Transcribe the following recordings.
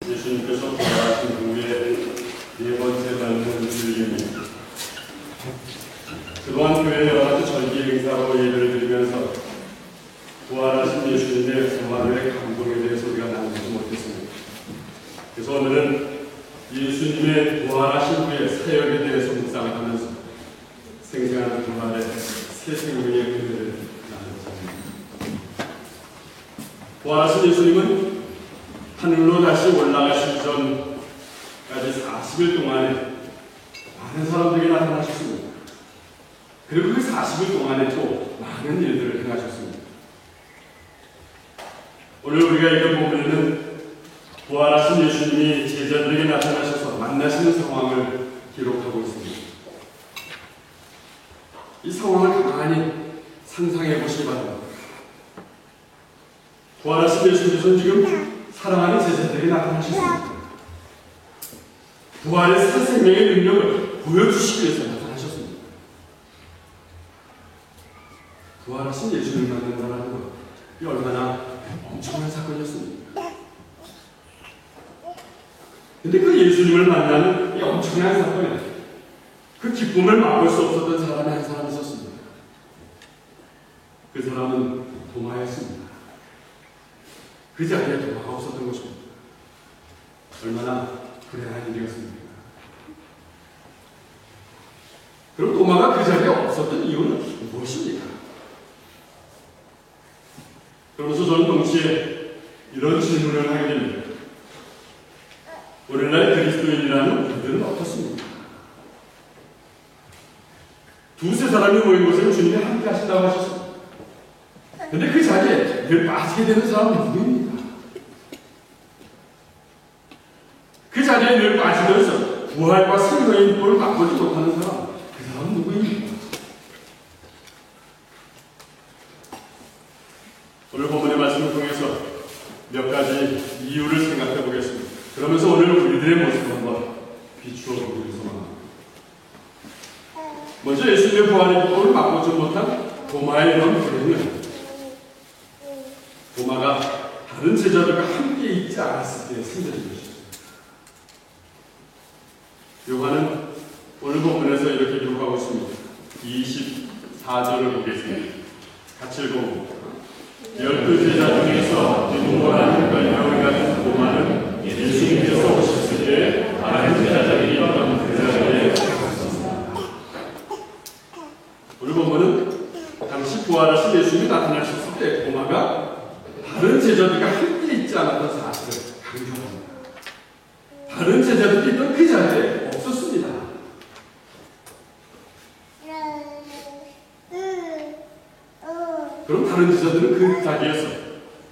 예수님께서 부활하신 후에 네 번째 맞는 주일입니다. 그동안 교회 여러 가지 절기 행사로 예배를 드리면서 부활하신 예수님의 부활의 감동에 대해서 우리가 나누지 못했습니다. 그래서 오늘은 예수님의 부활하신 후의 사역에 대해서 묵상을 하면서 생생한 부활의 새 생명의 은혜를 나누고자 합니다. 부활하신 예수님은 하늘로 다시 올라가시기 전까지 40일 동안에 많은 사람들에게 나타나셨습니다. 그리고 그 40일 동안에 또 많은 일들을 행하셨습니다. 오늘 우리가 읽어보면은 부활하신 예수님이 제자들에게 나타나셔서 만나시는 상황을 기록하고 있습니다. 이 상황을 가만히 상상해 보시기 바랍니다. 부활하신 예수님께서는 지금 사랑하는 제자들에게 나타나셨습니다. 부활의 새 생명의 능력을 보여주시기 위해서 나타나셨습니다. 부활하신 예수님을 만난다는 것, 이 얼마나 엄청난 사건이었습니다. 근데 그 예수님을 만나는 이 엄청난 사건에 그 기쁨을 막을 수 없었던 사람이 한 사람이 있었습니다. 그 사람은 도마였습니다. 그 자리에 도마가 없었던 것입니다. 얼마나 불행한 일이었습니까? 그럼 도마가 그 자리에 없었던 이유는 무엇입니까? 그러면서 저는 동시에 이런 질문을 하게 됩니다. 오늘날 그리스도인이라는 우리들은 어떻습니까? 두세 사람이 모인 곳에 주님이 함께 하신다고 하셨습니다. 근데 그 자리에 늘 빠지게 되는 사람은 누구입니까? 그 자리에 늘 빠지면서 부활과 생명의 인복을 맛보지 못하는 사람, 그 사람은 누구입니까? 오늘 본문의 말씀을 통해서 몇 가지 이유를 생각해 보겠습니다. 그러면서 오늘 우리들의 모습을 한번 비추어 보기를 소망합니다. 먼저 예수님의 부활의 기쁨을 맛보지 못한 도마의 이런 불행은 도마가 다른 제자들과 함께 있지 않았을 때의 생겨진 것입니다. 요한은 오늘 본문에서 이렇게 기록하고 있습니다. 24절을 보겠습니다. 같이 읽어봅니다. 12제자 중에서 디도모라는 별명을 가진 도마는 예수님께서 오셨을 때 다른 제자들이 있던 그 자리에 있었습니다. 오늘 본문은 당시 부활하신 예수님이 나타나셨을 때 도마가 다른 제자들과 함께 있지 않았던 사실을 강조합니다. 다른 제자들이 있던 그 자리에 없었습니다. 그럼 다른 제자들은 그 자리에서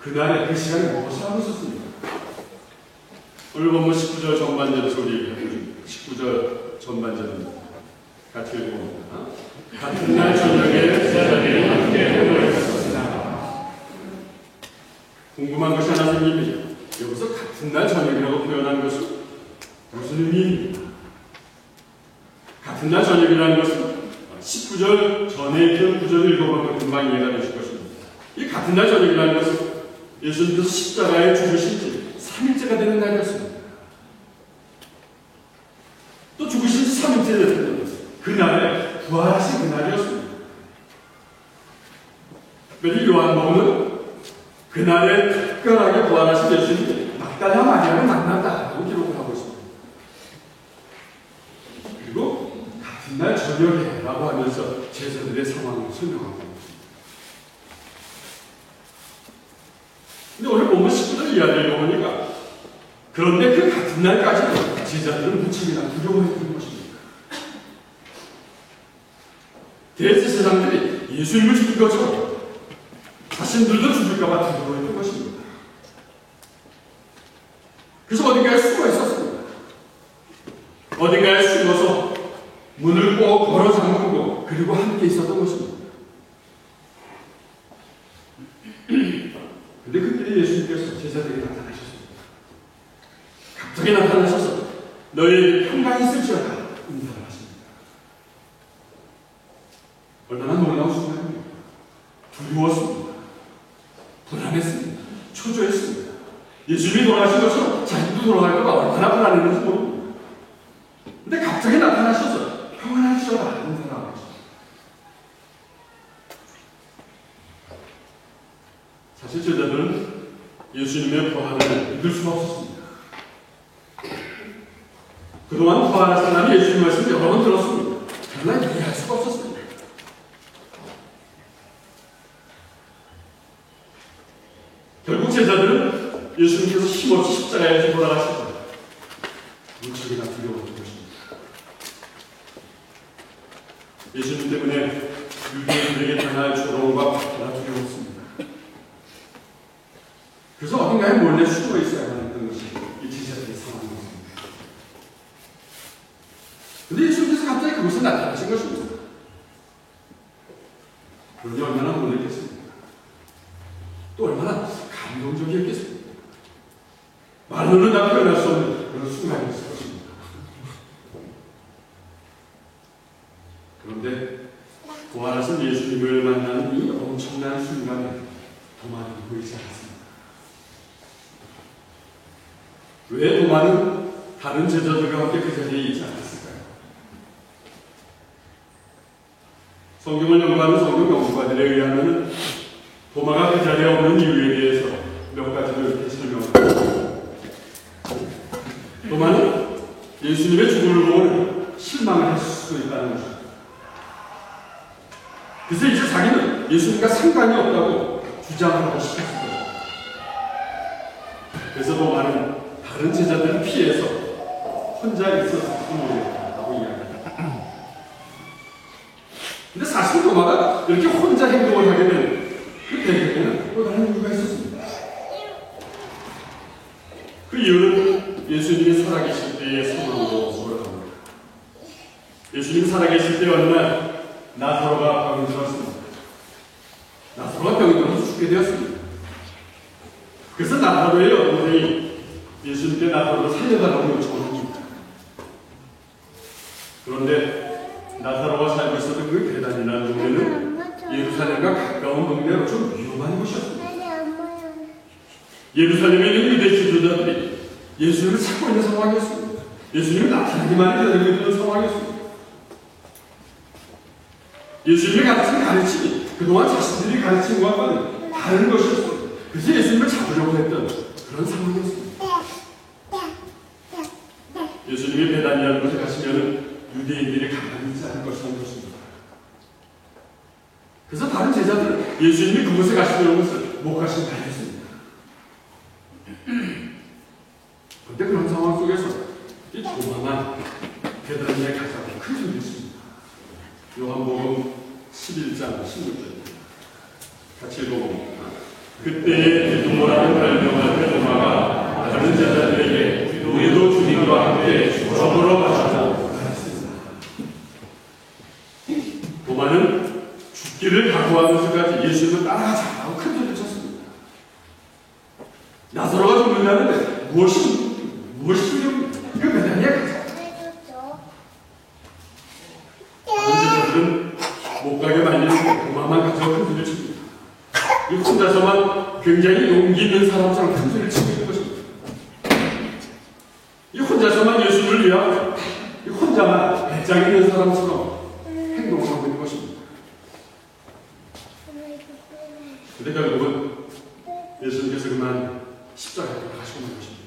그날의 그 시간에 무엇을 하고 있었습니까? 오늘 본문 19절 전반절에서 우리 19절 전반절입니다. 같이 읽어봅니다. 같은 날 저녁에 제자들이 함께 모여 있었으나 궁금한 것이 하나 생깁니다. 여기서 같은 날 저녁이라고 표현한 것은 무슨 의미입니까? 같은 날 저녁이라는 것은 19절 전에 있던 구절을 읽어보면 금방 이해가 되실 것입니다. 이 같은 날 저녁이라는 것은 예수님께서 십자가에 죽으신 지 3일째가 되는 날이었습니다. 또 죽으신 지 3일째 되는 그날에 부활하신 그날이었습니다. 그런데 요한복음은 그날에 특별하게 부활하신 예수님이 막달라 마리아를 만났다고 기록을 하고 있습니다. 그리고 같은 날 저녁에 라고 하면서 제자들의 상황을 설명하고 있습니다. 근데 오늘 본문 19절 이야기를 읽어보니까 그런데 그 같은 날까지도 제자들은 무척이나 두려워했던 것입니다. 대제사장들이 예수님을 죽인 것처럼 자신들도 죽을까봐 두려워했던 것입니다. 그래서 어딘가에 숨어 있었습니다. 어딘가에 숨어서 문을 꼭 걸어 잠그고 그리고 함께 있었던 것입니다. 근데 그때 예수님께서 제자들에게 나타나셨습니다. 갑자기 나타나셔서 너희에게 평강이 있을지어다 인사를 하십니다. 얼마나 놀라운 순간입니까? 두려웠습니다. 불안했습니다. 초조했습니다. 예수님이 돌아가신 것처럼 자기도 돌아갈까 얼마나 불안했는지 모릅니다. 근데 갑자기 나타나셔서 평안하시라고 하는 사람이죠. 사실 제자들은 예수님의 부활을 믿을 수가 없었습니다. 그동안 부활하신 사람이 예수님 말씀을 여러 번 들었습니다. 그러나 이해할 수가 없었습니다. 결국 제자들은 예수님께서 힘없이 십자가에서 돌아가셨다. 무척이나 두려웠던 것입니다. 예수님 때문에 유대인들에게 당할 조롱과 박해가 두려웠습니다. 그래서 어딘가에 몰래 숨어 있어야 하는 것이 이 제자들의 상황이었습니다. 그런데 예수님께서 갑자기 그곳에 나타나신 것입니다. 그러니 얼마나 놀랐겠습니까? 또 얼마나 감동적이었겠습니까? 말로는 다 표현할 수 없는 그런 순간이었을 것입니다. 그런데 부활하신 예수님을 만나는 이 엄청난 순간에 도마는 보이지 않았습니다. 왜 도마는 다른 제자들과 함께 그 자리에 있지 않았을까요? 성경을 연구하는 성경 연구가들에 의하면 도마가 그 자리에 없는 이유에 대해서 몇 가지를 이렇게 설명합니다. 도마는 예수님의 죽음을 보고 실망을 했을 수도 있다는 것입니다. 그래서 이제 자기는 예수님과 상관이 없다고 주장하고 싶었을 거예요. 그래서 도마는 다른 제자들을 피해서 혼자 있어서 모르겠다고 이야기합니다. 근데 사실 도마가 이렇게 혼자 행동을 하게 된 그 배경에는 또 다른 이유가 있었습니다. 그 이유는 예수님이 살아계실 때의 상황으로 돌아갑니다. 예수님이 살아계실 때 어느 날 나사로가 병이 들었습니다. 나사로가 병이 들어서 죽게 되었습니다. 그래서 나사로의 여동생이 예수님께 나사로를 살려달라고 요청을 합니다. 그런데 나사로가 살고 있었던 그 베다니라는 동네는 예루살렘과 가까운 동네로 좀 위험한 곳이었습니다. 예루살렘에 있는 유대 지도자들이 예수님을 찾고 있는 상황이었습니다. 예수님이 나타나기만 기다리고 있는 상황이었습니다. 예수님이 가르친 가르침이 그동안 자신들이 가르친 것과는 다른 것이었습니다. 그래서 예수님을 잡으려고 했던 그런 상황이었습니다. 예수님이 베다니라는 곳에 가시면 유대인들이 가만히 있지 않을 것이라는 것입니다. 그래서 다른 제자들은 예수님이 그곳에 가시려는 것을 못 가신다 했습니다. 그런데 그런 상황 속에서 이 도마만 베다니에 가자고 큰 소리를 했습니다. 요한복음 11장 16절입니다. 같이 읽어봅니다. 그때에 디두모라는 별명을 그 도마가 다른 제자들에게 우리도 주님과 함께 죽으러 가자고 말했습니다. 도마는 죽기를 각오하면서까지 예수님을 따라가자고 큰 소리를 쳤습니다. 나사로가 죽는다는데 무엇이 그 베다니에 가자. 다른 제자들은 못 가게 말리는 도마만 가져가 큰 소리를 칩니다. 이 혼자서만 굉장히 용기 있는 사람처럼 큰 소리를 치고 있는 것입니다. 이 혼자서만 예수를 위하고 이 혼자만 배짱 있는 사람처럼 행동을 하고 있는 것입니다. 근데 결국은 예수님께서 그만 십자가에 돌아가시고 만 것입니다.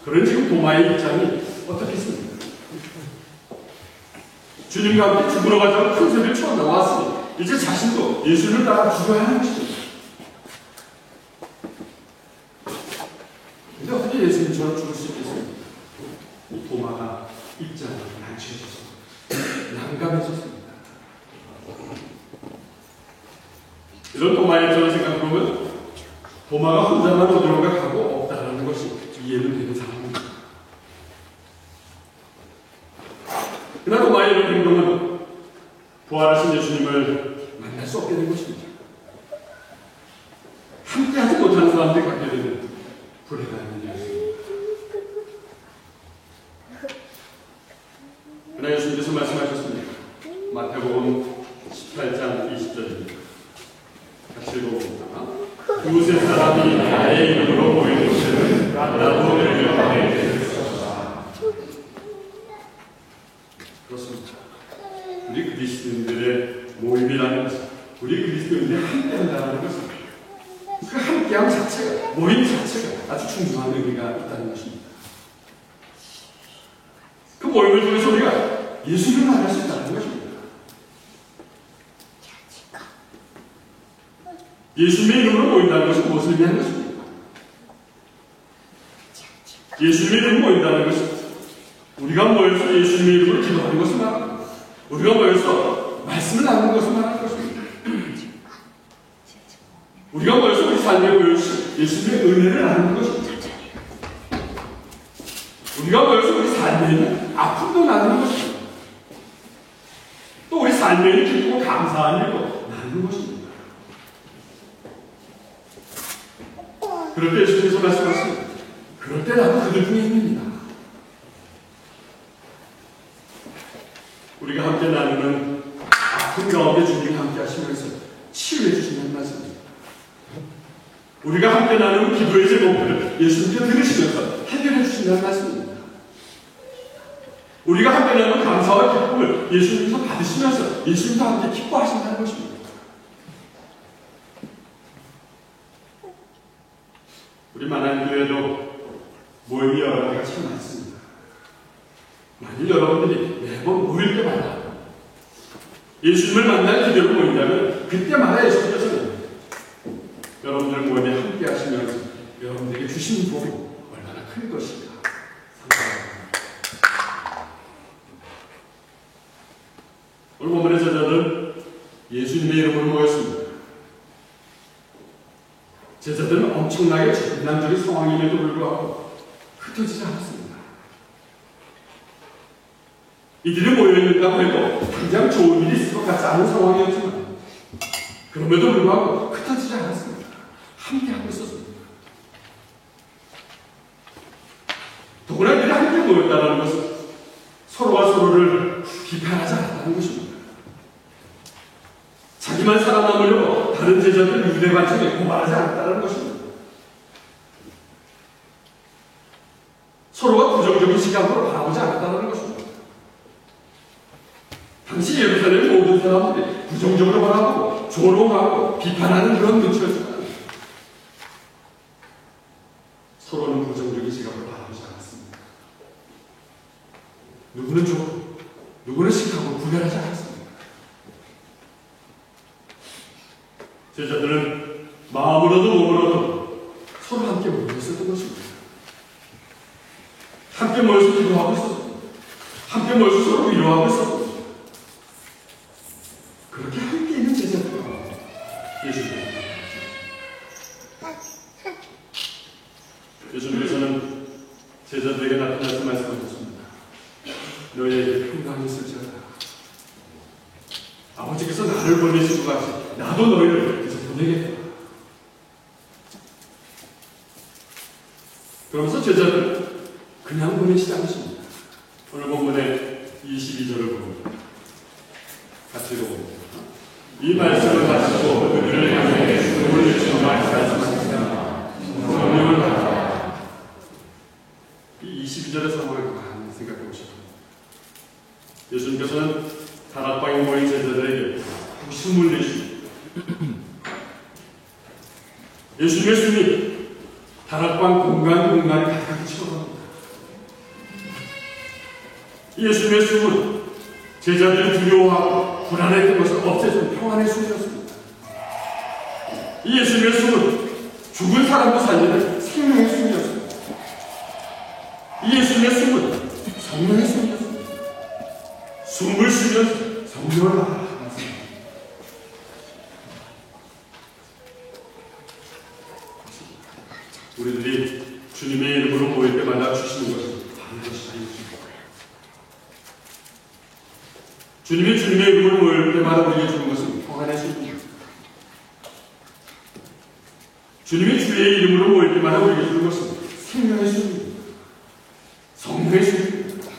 그런 지금 도마의 입장이 어떻겠습니까? 주님과 함께 죽으러 가자고 큰 소리를 쳐 나왔으니 이제 자신도 예수를 따라 죽어야 하는 것입니다. 근데 어떻게 예수님처럼 죽을 수 있겠습니까? 이 도마가 입장을 난처해져서 난감해졌습니다. 이런 도마의 입장을 생각해보면 도마가 혼자만 어디론가 가고 없다는 것이 이해는 되는 상황입니다. 그러나 도마의 이런 행동은 부활하신 예수님을 만날 수 없게 된 것입니다. 함께하지 못하는 사람들이 갖게 되는 불행한 일이었습니다. 그러나 예수님께서 말씀하셨습니다. 마태복음 18장 20절입니다. 같이 읽어봅니다. 두세 사람이 나의 이름으로 모인 곳에는 자체가 아주 중요한 의미가 있다는 것입니다. 그 모임을 통해서 우리가 예수님을 만날 수 있다는 것입니다. 예수님의 이름으로 모인다는 것은 무엇을 의미하는 것입니까? 예수님의 이름으로 모인다는 것은 우리가 모여서 예수님의 이름으로 기도하는 것을 말합니다. 우리가 모여서 말씀을 나누는 것을 말하는 것입니다. 우리가 모여서 우리 삶에 보여주신 예수님의 은혜를 나누는 것입니다. 우리가 모여서 우리 삶에 있는 아픔도 나누는 것입니다. 또 우리 삶에 있는 기쁘고 감사한 일도 나누는 것입니다. 그럴 때 예수님께서 말씀하십니다. 그럴 때 나도 그들 중에 있습니다. 우리가 함께 나누는 아픈 가운데 주님이 함께 하시면서 치유해 주신다는 말씀입니다. 우리가 함께 나누는 기도의 제목들을 예수님께 들으시면서 해결해 주신다는 말씀입니다. 우리가 함께 나누는 감사와 기쁨을 예수님께서 받으시면서 예수님과 함께 기뻐하신다는 것입니다. 우리 만안교회도 모임이 여러 개가 참 많습니다. 만일 여러분들이 매번 모일 때마다 예수님을 만날 기대로 모인다면 그때마다 예수님께서는 여러분들 모임에 함께 하시면서 여러분들에게 주신 복이 얼마나 큰 것인가 상상합니다. 오늘 본문의 제자들은 예수님의 이름으로 모였습니다. 제자들은 엄청나게 전난적인 상황임에도 불구하고 흩어지지 않았습니다. 이들이 모여있는다고 해도 당장 좋은 일이 있을 것 같지 않은 상황이었지만 그럼에도 불구하고 흩어지지 않았습니다. 함께하고 있었습니다. 더구나 이들이 함께 모였다는 것은 서로가 서로를 비판하지 않았다는 것입니다. 자기만 살아남으려고 다른 제자들 유대 관점에 고발하지 않았다는 것입니다. 서로가 부정적인 시각으로 바라보지 않았다는 것입니다. 당시 예루살렘 모든 사람들이 부정적으로 바라보고 조롱하고 비판하는 그런 눈치였지만 서로는 부정적인 시각으로 바라보지 않았습니다. 누구는 좋고 누구는 싫다고 구별하지 않았습니다. 제자들은 마음으로도 몸으로도 서로 함께 모였었던 것입니다. 함께 모여서 기도하고 있었습니다. 함께 모여서 서로 위로하고 있었습니다. 그렇게 함께 있는 제자들이 예수님께서는 제자들에게 나타나서 말씀하셨습니다. 너희에게 평강이 있을지어다. 아버지께서 나를 보내신 것 같이 나도 너희를 계속 보내겠다. 그러면서 제자들 그냥 보내시지 않으십니다. 오늘 본문의 22절을 봅니다. 같이 읽어봅니다. 이 말씀을 가지고 그들을 향해 눈을 주시고 말씀하셨습니다. 성령을 받아. 이 22절의 상황을 가만히 생각해 보십시오. 예수님께서는 다락방에 모인 제자들에게 웃음을 내십니다. 예수님의 숨이 다락방 공간이 가득 채워갑니다. 예수님의 숨은 제자들이 두려워하고 불안했던 것을 없애준 평안의 숨이었습니다. 이 예수님의 숨은 죽은 사람도 살리는 생명의 숨이었습니다. 이 예수님의 숨은 성령의 숨이었습니다. 숨을 쉬면서 성령을 받았습니다. 우리들이 주님의 이름으로 모일 때마다 주시는 것은 다른 것이 아닙니다. 주님의 이름으로 모일 때마다 우리에게 주는 것은 평안의 숨입니다. 주님이 주의 이름으로 모일 때마다 우리에게 주는 것은 생명의 숨입니다. 성령의 숨입니다.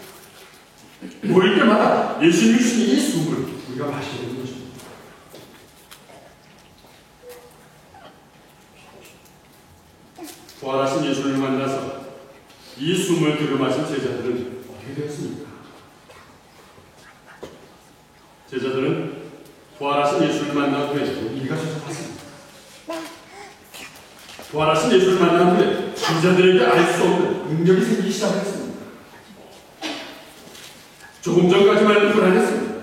모일 때마다 예수님이 주신 이 숨을 우리가 마시게 되는 것입니다. 부활하신 예수를 만나서 이 숨을 들여마신 제자들은 어떻게 되었습니까? 제자들은 부활하신 예수를 만난 후에 일가 찾아갔습니다. 부활하신 예수를 만난 후에 제자들에게 알 수 없는 능력이 생기기 시작했습니다. 조금 전까지만 해도 불안했습니다.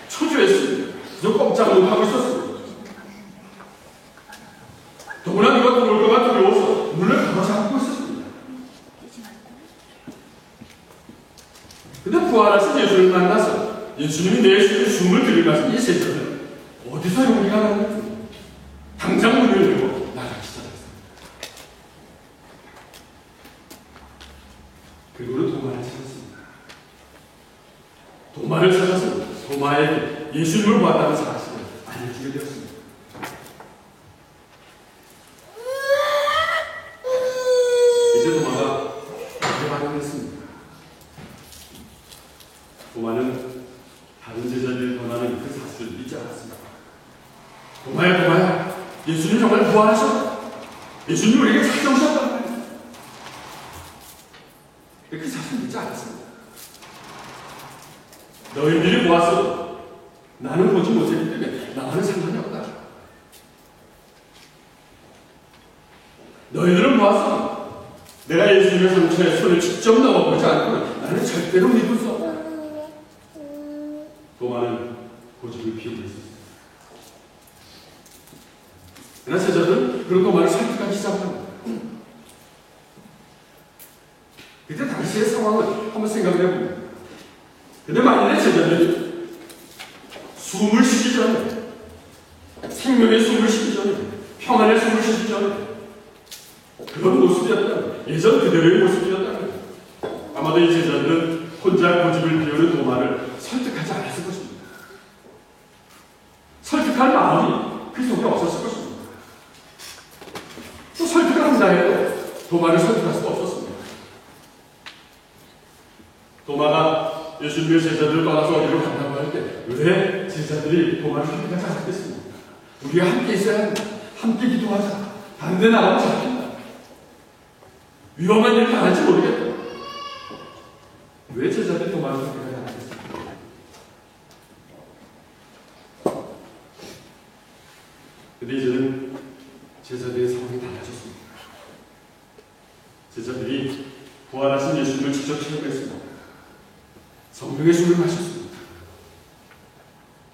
초조했습니다. 그저 꼼짝 못하고 있었습니다. 더구나 누가 들어올까봐 두려워서 문을 가로잡고 있었습니다. 근데 부활하신 예수를 만나서 예수님이 내쉬는 숨을 들이마신 이 제자들은 어디서 용기가 나는지 당장 문을 열고 나가기 시작했습니다. 그리고 도마를 찾았습니다. 도마를 찾아서 도마에게 예수님을 보았다는 사실을 알려주게 되었습니다. 이제 도마가 어떻게 반응했습니까? 도마는 다른 제자들이 전하는 그 사실을 믿지 않았습니다. 도마야, 도마야, 예수님 정말 부활하셨다. 예수님 우리에게 찾아오셨단 말이야. 그 사실을 믿지 않았습니다. 너희들이 보았어도 나는 보지 못했기 때문에 나와는 상관이 없다. 너희들은 보았어. 내가 예수님의 상처에 손을 직접 넣어보지 않고 나는 절대로 믿을 수 없다. 도마는 고집을 피우고 있었습니다. 그러나 제자들은 그런 도마를 설득하기 시작합니다. 그때 당시의 상황을 한번 생각해 봅니다. 근데 만일에 제자들이 숨을 쉬기 전에, 생명의 숨을 쉬기 전에, 평안의 숨을 쉬기 전에 그런 모습이었다면, 예전 그대로의 모습이었다면 아마도 이 제자들은 혼자 고집을 피우는 도마를 설득하지 않았을 것입니다. 설득할 마음이 그 속에 없었을 것입니다. 또 설득을 한다 해도 도마를 설득할 수 없었습니다. 도마가 예수님의 제자들을 떠나서 어디로 간다고 할 때 왜 제자들이 도마를 설득하지 않았겠습니까? 우리가 함께 있어야 한다. 함께 기도하자. 반대 나가면 잡힌다. 위험한 일을 당할지 모르겠다. 왜 제자들이 도마를 설득하지 않았겠습니까? 근데 이제는 제자들의 상황이 달라졌습니다. 제자들이 부활하신 예수님을 직접 체험했습니다. 성령의 술을 마셨습니다.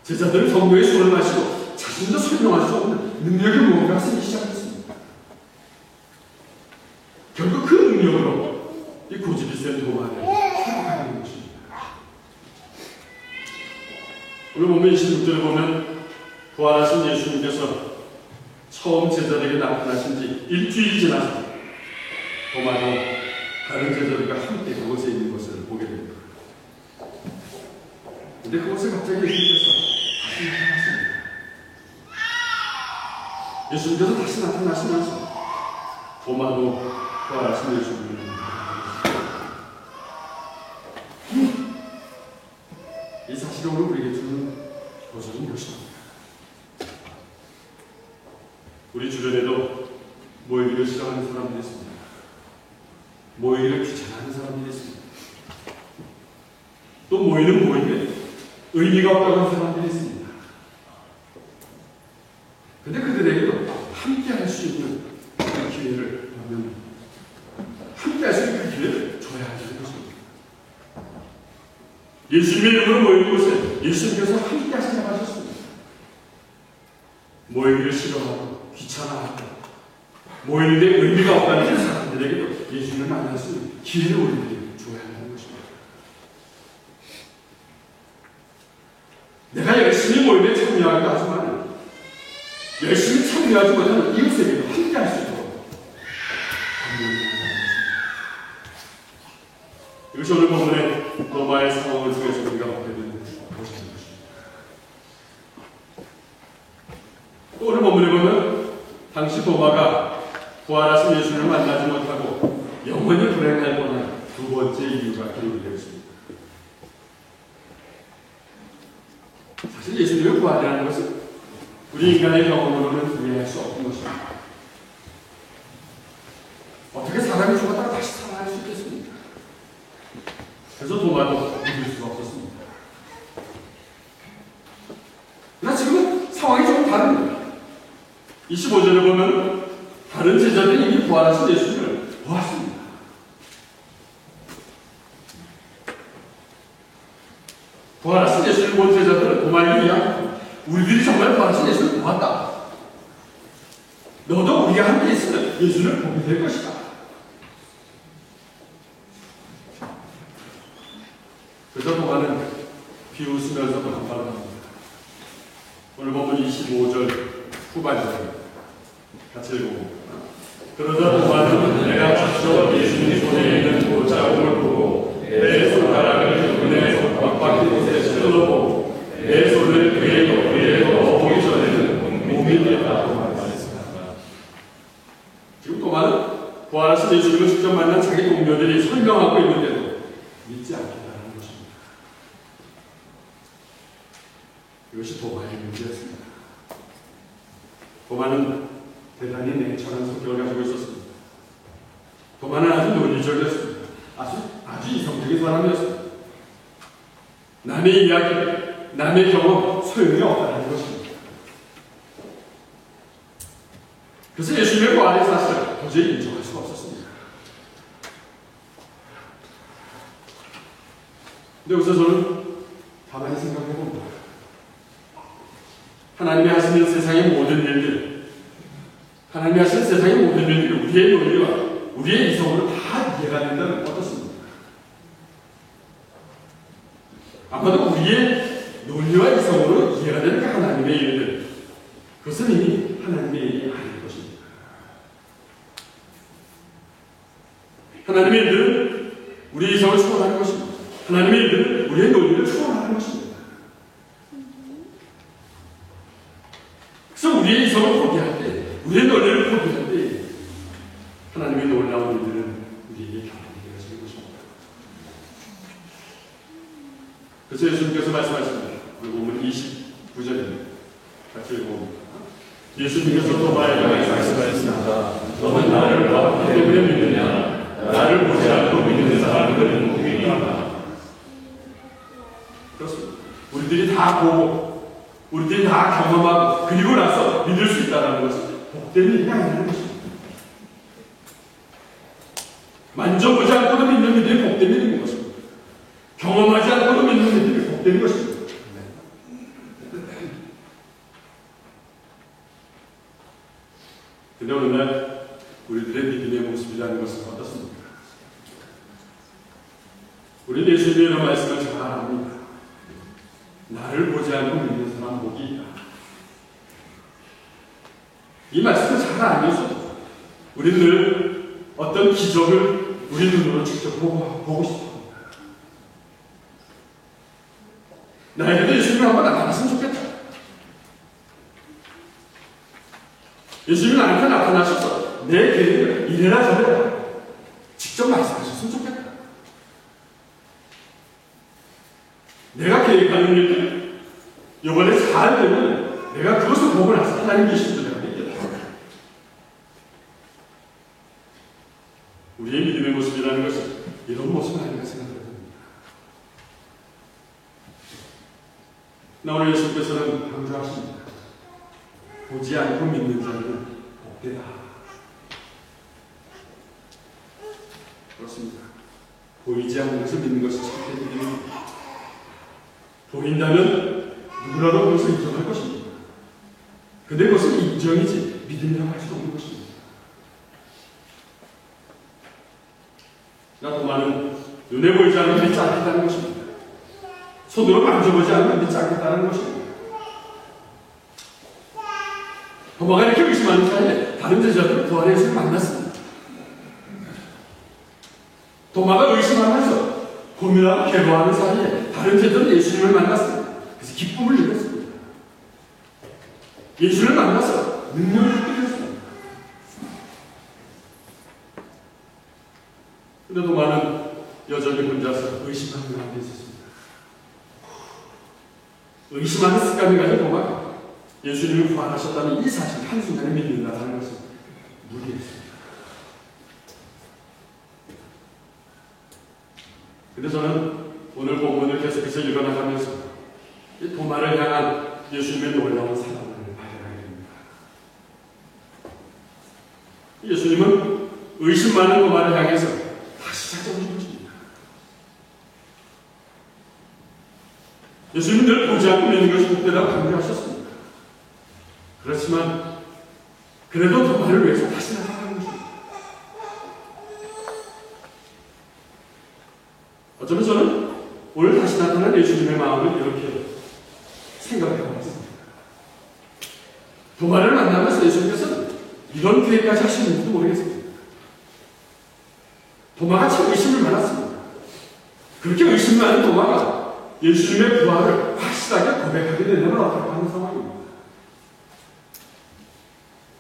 제자들은 성령의 술을 마시고 자신도 설명할 수 없는 능력이 무언가 생기기 시작했습니다. 결국 그 능력으로 이 고집이 센 도마를 회복하는 것입니다. 오늘 보면 26절에 보면 부활하신 예수님께서 처음 제자들에게 나타나신 지 일주일이 지나서 도마도 다른 제자들과 함께 그곳에 있는 것을 보게 됩니다. 근데 그것을 갑자기 예수님께서 다시 나타나십니다. 예수님께서 다시 나타나시면서 도마도 부활하신 예수님을 이 사실이 오늘 우리에게 주는 도전은 무엇입니까? 우리 주변에도 모이기를 싫어하는 사람들이 있습니다. 모이기를 귀찮아하는 사람들이 있습니다. 또 모이는 모임에 의미가 없다고 하는 사람들이 있습니다. 근데 그들에게도 함께 할 수 있는 그 기회를 보면 함께 할 수 있는 그 기회를 줘야 하는 것입니다. 예수님의 이름으로 모이는 곳에 예수님께서 함께 하시자고 하셨습니다. 모이기를 싫어하고 귀찮아하고 모이는데 의미가 없다는 그 사람들에게도 예수님을 만날 수 있는 기회를 우리들이 줘야 하는 것입니다. 내가 열심히 모임에 참여하기도 하지만 열심히 참여하지 못하는 이웃에게도 함께 할 수 있도록 이것이 오늘 본문의 도마의 상황을 통해서 우리가 보게 되는 것입니다. 또 오늘 본문에 보면 당시 도마가 부활하신 예수님을 만나지 못하고 영원히 불행할 뻔한 두 번째 이유가 기록이 되어 있습니다. 사실 예수님의 부활이라는 것은 우리 인간의 경험으로는 이해할 수 없는 것입니다. 어떻게 사람이 죽었다가 다시 살아날 수 있겠습니까? 그래서 도마도 믿을 수가 없었습니다. 그러나 지금은 상황이 조금 다릅니다. 25절에 보면 다른 제자들이 이미 부활하신 예수를 본 제자들은 도마에게 이야기합니다. 우리들이 정말 부활하신 예수를 보았다. 너도 우리가 함께 있으면 예수를 보게 될 것이다. 그래서 도마는 비웃으면서 반발을 합니다. 오늘 본문 25절 후반절 같이 읽어봅니다. 그러자 도마는 내가 직접 예수님 손에 있는 못자국을 보고 내 손가락을 그분의 꽉박힌 곳에 찔러보고 내 손을 그의 넣어보기 전에는 몸이 되었다고 말했습니다. 지금 도마는 부활하신 예수님을 직접 만난 자기 동료들이 설명하고 있는데도 믿지 않겠다는 것입니다. 이것이 도마의 문제였습니다. 도마는 대단히 냉철한 성격을 가지고 있었습니다. 도마는 아주 논리적이었습니다. 아주 이성적인 사람이었습니다. 남의 이야기, 남의 경험, 소용이 없다는 것입니다. 그래서 예수님의 부활의 사실을 도저히 인정할 수가 없었습니다. 근데 여기서 저는 가만히 생각해 봅니다. 하나님이 하시는 세상의 모든 일들, 하나님이 하시는 세상의 모든 일들이 우리의 논리와 우리의 이성으로 다 이해가 된다면 어떻습니까? 아마도 우리의 논리와 이성으로 이해가 되는 하나님의 일들, 그것은 이미 하나님의 일이 아닐 것입니다. 하나님의 일들은 우리의 이성을 초월하는 것입니다. 하나님의 일들은 우리의 논리를 초월하는 것입니다. 그래서 우리의 이성을 포기할 때, 우리의 논리를 포기할 때 하나님의 놀라운 일들은 우리에게 경험이 되어지는 것입니다. 그래서 예수님께서 말씀하십니다. 우리 본문 29절입니다. 같이 읽어봅니다. 예수님께서 도마에게 말씀하셨습니다. 너는 나를 어떻기 때문에 믿느냐? 나를 보지 않고 믿는 사람들은 복이니라. 그렇습니다. 우리들이 다 보고 우리들이 다 경험하고 그리고 나서 믿을 수 있다는 것은 복된 일이 아니라는 것입니다. 만져보지 않고도 믿는 믿음이 복된 일인 것입니다. 경험하지 않고도 믿는 믿음이 복된 것입니다. 근데 오늘날 우리들의 믿음의 모습이라는 것은 어떻습니까? 우리는 예수님의 이런 말씀을 잘 압니다. 나를 보지 않고 믿는 사람 복이 있다. 이 말씀을 잘 알면서도 우리는 늘 어떤 기적을 우리 눈으로 직접 보고 싶습니다. 나에게도 예수님이 한번 나타났으면 좋겠다. 예수님이 나한테 나타나셔서 내 계획을 이래라 저래라 직접 말씀하셨으면 좋겠다. 내가 계획하는 일들 이번에 잘 되면 내가 그것을 보고 나서 하나님 계신 줄 내가 믿겠다. 우리의 믿음의 모습이라는 것은 이런 모습은 아닌가 생각합니다. 나 오늘 예수님께서는 강조하십니다. 보지 않고 믿는 자는 복되다. 그렇습니다. 보이지 않는 것을 믿는 것이 참된 믿음입니다. 보인다면 누구라도 그것을 인정할 것입니다. 근데 그것은 인정이지 믿음이라고 할 수 없는 것입니다. 나 도마는 눈에 보이지 않으면 믿지 않겠다는 것입니다. 손으로 만져보지 않으면 믿지 않겠다는 것입니다. 도마가 이렇게 의심하는 사이에 다른 제자들은 부활의 예수를 만났습니다. 도마가 의심하면서 고민하고 괴로워하는 사이에 다른 제자들은 예수님을 만났습니다. 그래서 기쁨을 누렸습니다. 예수를 만나서 능력을 느꼈습니다. 그런데 도마는 여전히 혼자서 의심하는 가운데 있었습니다. 의심하는 습관을 가진 도마가 예수님이 부활하셨다는 이 사실 한순간에 믿는다는 것은 무리했습니다. 근데 저는 오늘 본문을 계속해서 읽어나가면서 이 도마를 향한 예수님의 놀라운 사랑을 발견하게 됩니다. 예수님은 의심 많은 도마를 향해서 다시 찾아오신 것입니다. 예수님은 늘 보지 않고 믿는 것이 복되다고 강조하셨습니다. 그렇지만 그래도 도마를 위해서 다시 나타나는 것입니다. 어쩌면 저는 오늘 다시 나타난 예수님의 마음을 이렇게 생각해봤습니다. 도마를 만나면서 예수님께서는 이런 계획까지 하시는지도 모르겠습니다. 도마가 참 의심을 많았습니다. 그렇게 의심 많은 도마가 예수님의 부활을 확실하게 고백하게 되면 어떨까 하는 상황입니다.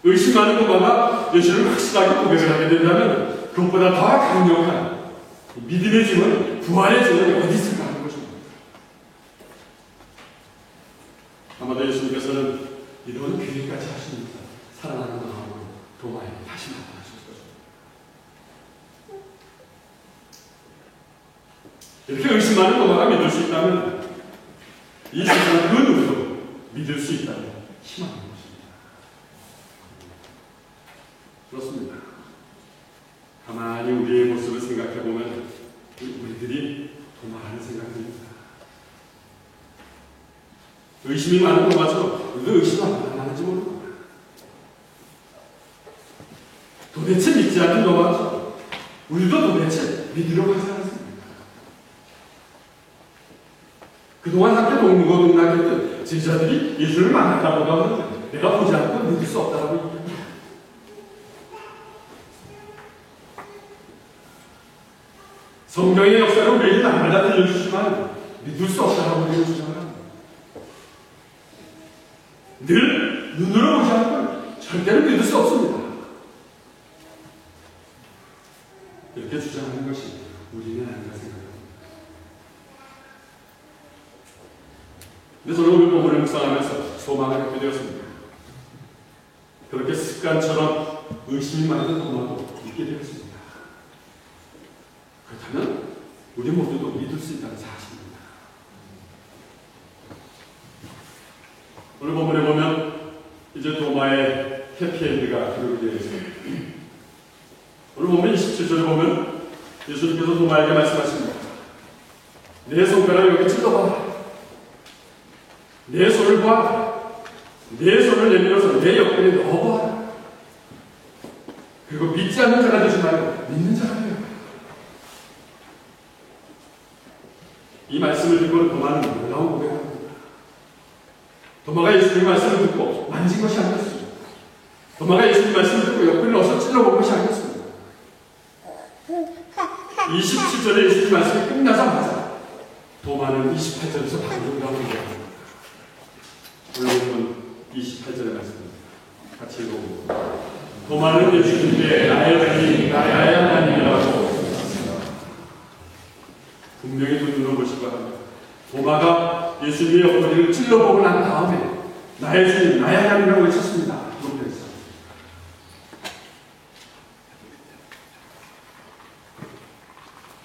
의심 많은 도마가 예수님을 확실하게 고백을 하게 된다면 그것보다 더 강력한 믿음의 증언, 부활의 증언이 어디 있을까 하는 것입니다. 아마도 예수님께서는 이런 계획까지 하십니다. 사랑하는 마음으로 도마에게 다시 나타나실 것입니다. 이렇게 의심 많은 도마가 믿을 수 있다면 이 세상 그 누구도 믿을 수 있다는 희망입니다. 그렇습니다. 가만히 우리의 모습을 생각해보면 우리들이 도마라는 생각이 듭니다. 의심이 많은 도마처럼 우리도 의심이 얼마나 많은지 모릅니다. 도대체 믿지 않는 도마처럼 우리도 도대체 믿으려고 하지 않습니다. 그동안 함께 동고동락했던 제자들이 예수를 만났다고 하는데 내가 보지 않고 믿을 수 없다고 얘기합니다. 성경의 역사를 우리에게 날마다 들려주지만 믿을 수 없다고 우리에게 주장합니다. 늘 눈으로 보지 않고 절대로 믿을 수 없습니다. 이렇게 주장하는 것이 우리는 아닌가 생각합니다. 근데 저는 오늘 본문을 묵상하면서 소망을 갖게 되었습니다. 그렇게 습관처럼 의심이 많은 도마도 있게 되었습니다. 그렇다면 우리 모두도 믿을 수 있다는 사실입니다. 오늘 본문에 보면 이제 도마의 해피엔드가 기록이 되어 있습니다. 오늘 본문 27절에 보면 예수님께서 도마에게 말씀하십니다. 내 손가락을 여기 찔러봐. 내 손을 봐. 내 손을 내밀어서 내 옆구리에 넣어봐. 그리고 믿지 않는 자가 되지 말고 믿는 자가 되어. 이 말씀을 듣고 도마는 놀라운 고백합니다. 도마가 예수님의 말씀을 듣고 만진 것이 아니었습니다. 도마가 예수님의 말씀을 듣고 옆구리를 어서 찔러본 것이 아니었습니다. 27절에 예수님의 말씀이 끝나자마자 도마는 28절에서 바로 돌아옵니다. 오늘 28절의 말씀입니다. 같이 읽어보겠습니다. 도마는 예수님께 나의 하나님, 나의 하나님이라고 분명히 눈으로 보시고 합니다. 도마가 예수님의 옆구리를 찔러보고 난 다음에 나의 주님, 나의 하나님이라고 외쳤습니다. 그렇게 했어요.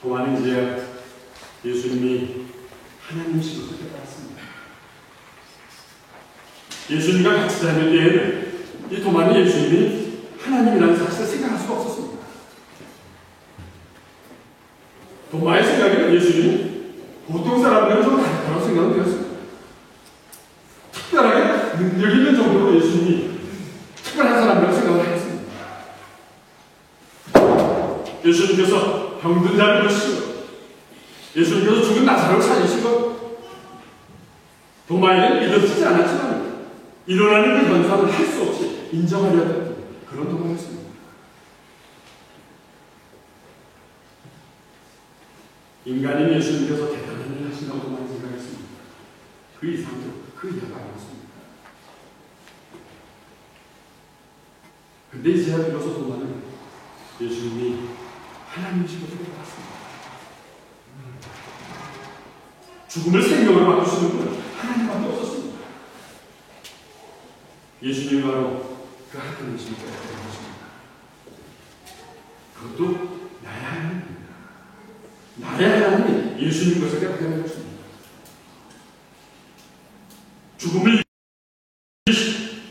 도마는 이제 예수님이 하나님이신 것을 깨달았습니다. 예수님과 같이 다닐 때에는 이 도마는 예수님이 하나님이라는 사실을 생각할 수가 없었습니다. 도마의 생각에는 예수님이 보통 사람들은 좀 다르다고 생각은 되었습니다. 특별하게 능력 있는 정도로 예수님이 특별한 사람이라고 생각을 했습니다. 예수님께서 병든 자를 고치시고 예수님께서 죽은 나사로를 살리시고 도마에는 믿어지지 않았지만 일어나는 그 현상을 할 수 없이 인정하려 했던 그런 도마였습니다. 인간인 예수님께서 대단한 일을 하신다고 많이 생각했습니다. 그 이상도 그 이하가 아니었습니다. 근데 이제야 비로소 도마는 예수님이 하나님이신 것을 깨달았습니다. 죽음을 생명으로 바꾸시는 분은 하나님밖에 없었습니다. 예수님이 바로 그 하나님이신 것을 깨달았습니다. 그것도 나의 하나님입니다. 나의 하나님이 예수님 것을 깨닫게 하는 것입니다. 죽음을 이기신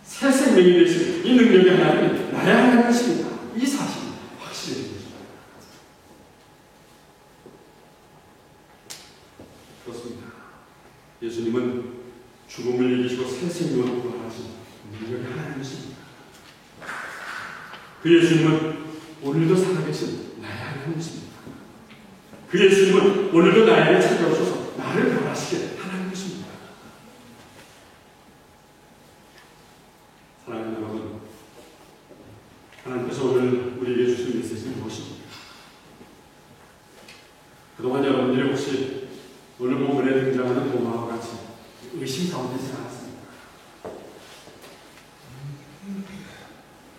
새 생명이 되신 이 능력의 하나님이 나의 하나님이십니다. 이 사실이 확실해진 것입니다. 그렇습니다. 예수님은 죽음을 이기시고 새 생명으로 부활하신 능력의 하나님이십니다. 그 예수님은 오늘도 살아계신 나의 하나님이십니다. 그 예수님은 오늘도 나에게 찾아오셔서 나를 변화시킬 하나님이십니다. 사랑하는 여러분, 하나님께서 오늘 우리에게 주신 메시지는 무엇입니까? 그동안 여러분들이 혹시 오늘 본문에 등장하는 도마와 같이 의심 가운데 있지 않았습니까?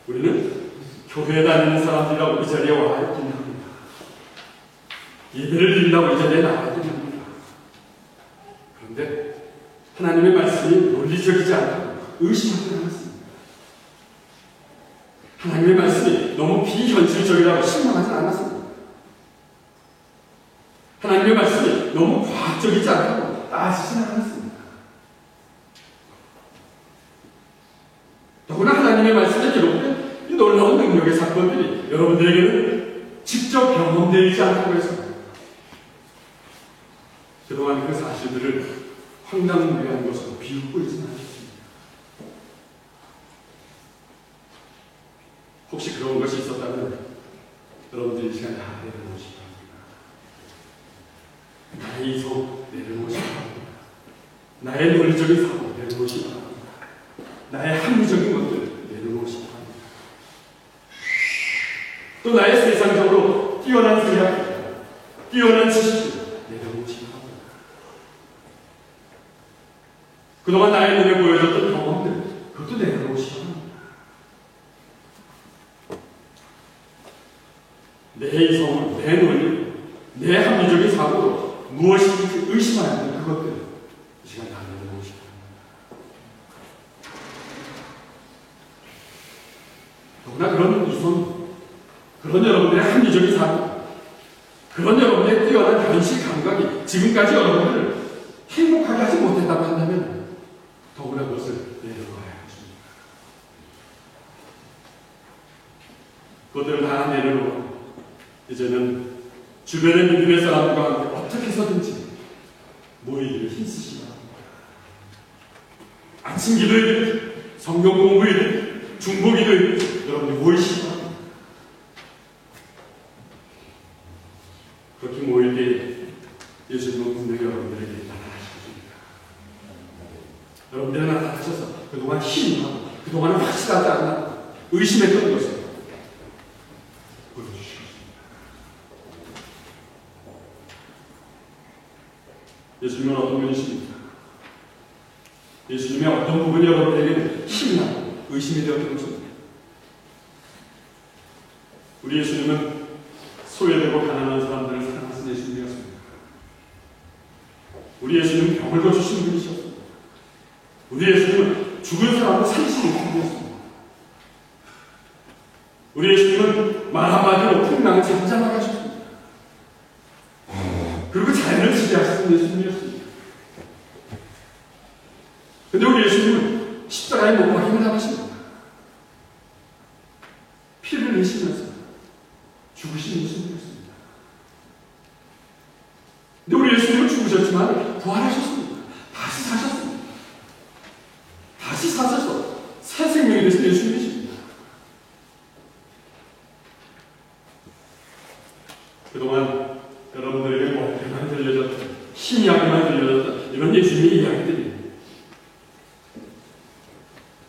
우리는 교회에 다니는 사람들이라고 이 자리에 와야 된답니다. 예배를 드린다고 이 자리에 나와야 된답니다. 그런데 하나님의 말씀이 논리적이지 않다고 의심하지 않았습니다. 하나님의 말씀이 너무 비현실적이라고 실망하지 않았습니다. 하나님의 말씀이 너무 과학적이지 않다고 따지지 않았습니다. 더구나 하나님의 말씀에 기록된 이 놀라운 능력의 사건들이 여러분들에게는 직접 경험되지 않다고 했습니다. 그동안 그 사실들을 황당무계한 것으로 비웃고 있지는 않으셨습니다. 혹시 그런 것이 있었다면 여러분들이 이 시간에 다 내려놓으시기 바랍니다. 나의 이성 내려놓으시기 바랍니다. 나의 논리적인 사고 내려놓으시기 바랍니다. 나의 합리적인 것들 내려놓으시기 바랍니다. 또 나의 세상적으로 뛰어난 생각, 뛰어난 지식들 내려놓으시기 바랍니다. 그동안 나의 눈에 보여줬던 경험들 그것도 내려놓으시기 바랍니다. 내 이성으로, 내 논리로, 내 합리적인 사고로 무엇인지 의심하야 하는 그것들 이 시간 다 내려놓으시기 바랍니다. 더구나 그런 이성, 그런 여러분들의 합리적인 사고, 그런 여러분의 뛰어난 현실 감각이 지금까지 여러분들을 행복하게 하지 못했다고 한다면 더구나 그것을 내려놓아야 하십니다. 그것들을 다 내려놓고 이제는 주변의 믿음의 사람들과 함께 어떻게 해서든지 모이기를 힘쓰시기 바랍니다. 아침 기도이든 성경 공부이든 중보기도이든 여러분이 모이시기 바랍니다. 그렇게 모일 때 예수님은 분명히 여러분들에게 나타나십니다. 여러분들이 나타나셔서 그동안 힘하고 그동안 확실하지 않나 의심했던 것을 보여주시겠습니다. 예수님은 어떤 분이십니까? 예수님의 어떤 부분이 여러분에게는 힘이 나고 의심이 되었던 것입니다. 우리 예수님은 소외되고 가난한 사람들을 사랑하신 예수님이었습니다. 우리 예수님은 병을 고치신 분이셨습니다. 우리 예수님은 죽은 사람을 살리시는 분이었습니다. 우리 예수님은 말 한마디로 풍랑을 잠잠하게 하셨습니다. 그리고 자연을 지배하시는 예수님이었습니다. 근데 우리 예수님은 십자가에 못 박힘을 당하십니다. 피를 내시면서 죽으신 예수님이었습니다. 근데 우리 예수님은 죽으셨지만 부활하셨습니다. 다시 사셨습니다. 다시 사셔서 새 생명이 되신 예수님이십니다. 그동안 여러분들에게 머리만 들려졌던 신이야기만 들려졌던 이런 예수님의 이야기들이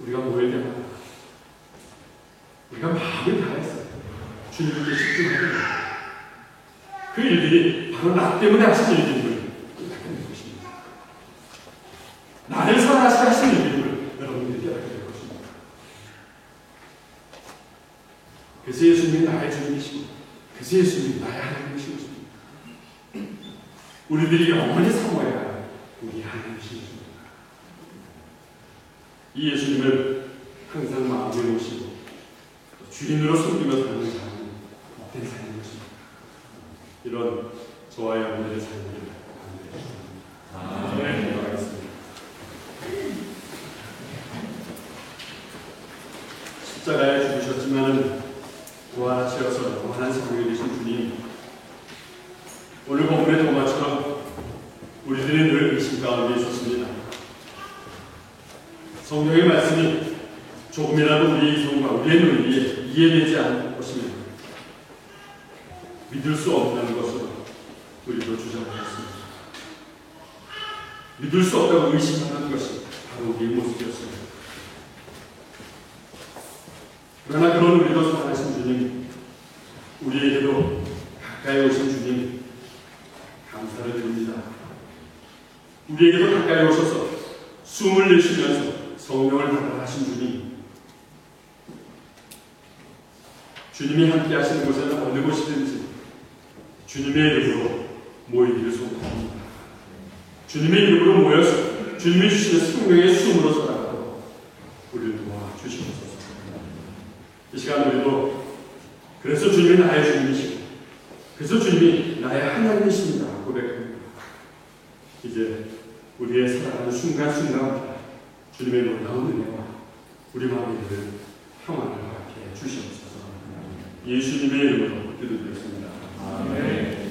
우리가 모일 때마다 우리가 마음을 다해서 주님께 집중하는 그 일들이 바로 나 때문에 하신 일들을 깨닫게 될 것입니다. 나를 사랑하시게 하신 일들을 여러분들이 깨닫게 될 것입니다. 그래서 예수님이 나의 주님이시고 그래서 예수님이 나의 하나님이시고 우리들이 영원히 사모해야 할 우리 하나님이십니다. 이 예수님을 항상 마음에 모시고 주인으로 섬기며 사는 삶은 복된 삶인 것입니다. 이런 저와 여러분들의 삶을 만들어 주십니다. 기도하겠습니다. 십자가에 죽으셨지만 부활하셔서 영원한 생명이 되신 주님, 오늘 본문의 도마처럼 우리들이 늘 의심 가운데 있었으니 이해되지 않는 것이면 믿을 수 없는 것으로 우리도 주장하였습니다. 믿을 수 없다고 의심하는 것이 바로 우리의 모습이었습니다. 그러나 그런 우리도 사랑하신 주님, 우리에게도 가까이 오신 주님, 감사를 드립니다. 우리에게도 가까이 오셔서 숨을 내쉬면서 성령을 받아가신 주님, 주님이 함께 하시는 곳에는 어느 곳이든지 주님의 이름으로 모이기를 소원합니다. 주님의 이름으로 모여서 주님이 주시는 생명의 숨으로 살아가도록 우리를 도와주시옵소서. 이 시간 우리도 그래서 주님이 나의 주님이시고 그래서 주님이 나의 하나님이십니다 고백합니다. 이제 우리의 살아가는 순간순간 주님의 놀라운 은혜와 우리 마음에 드는 평안을 갖게 주시옵소서. 예수님의 이름으로 기도드렸습니다. 아멘.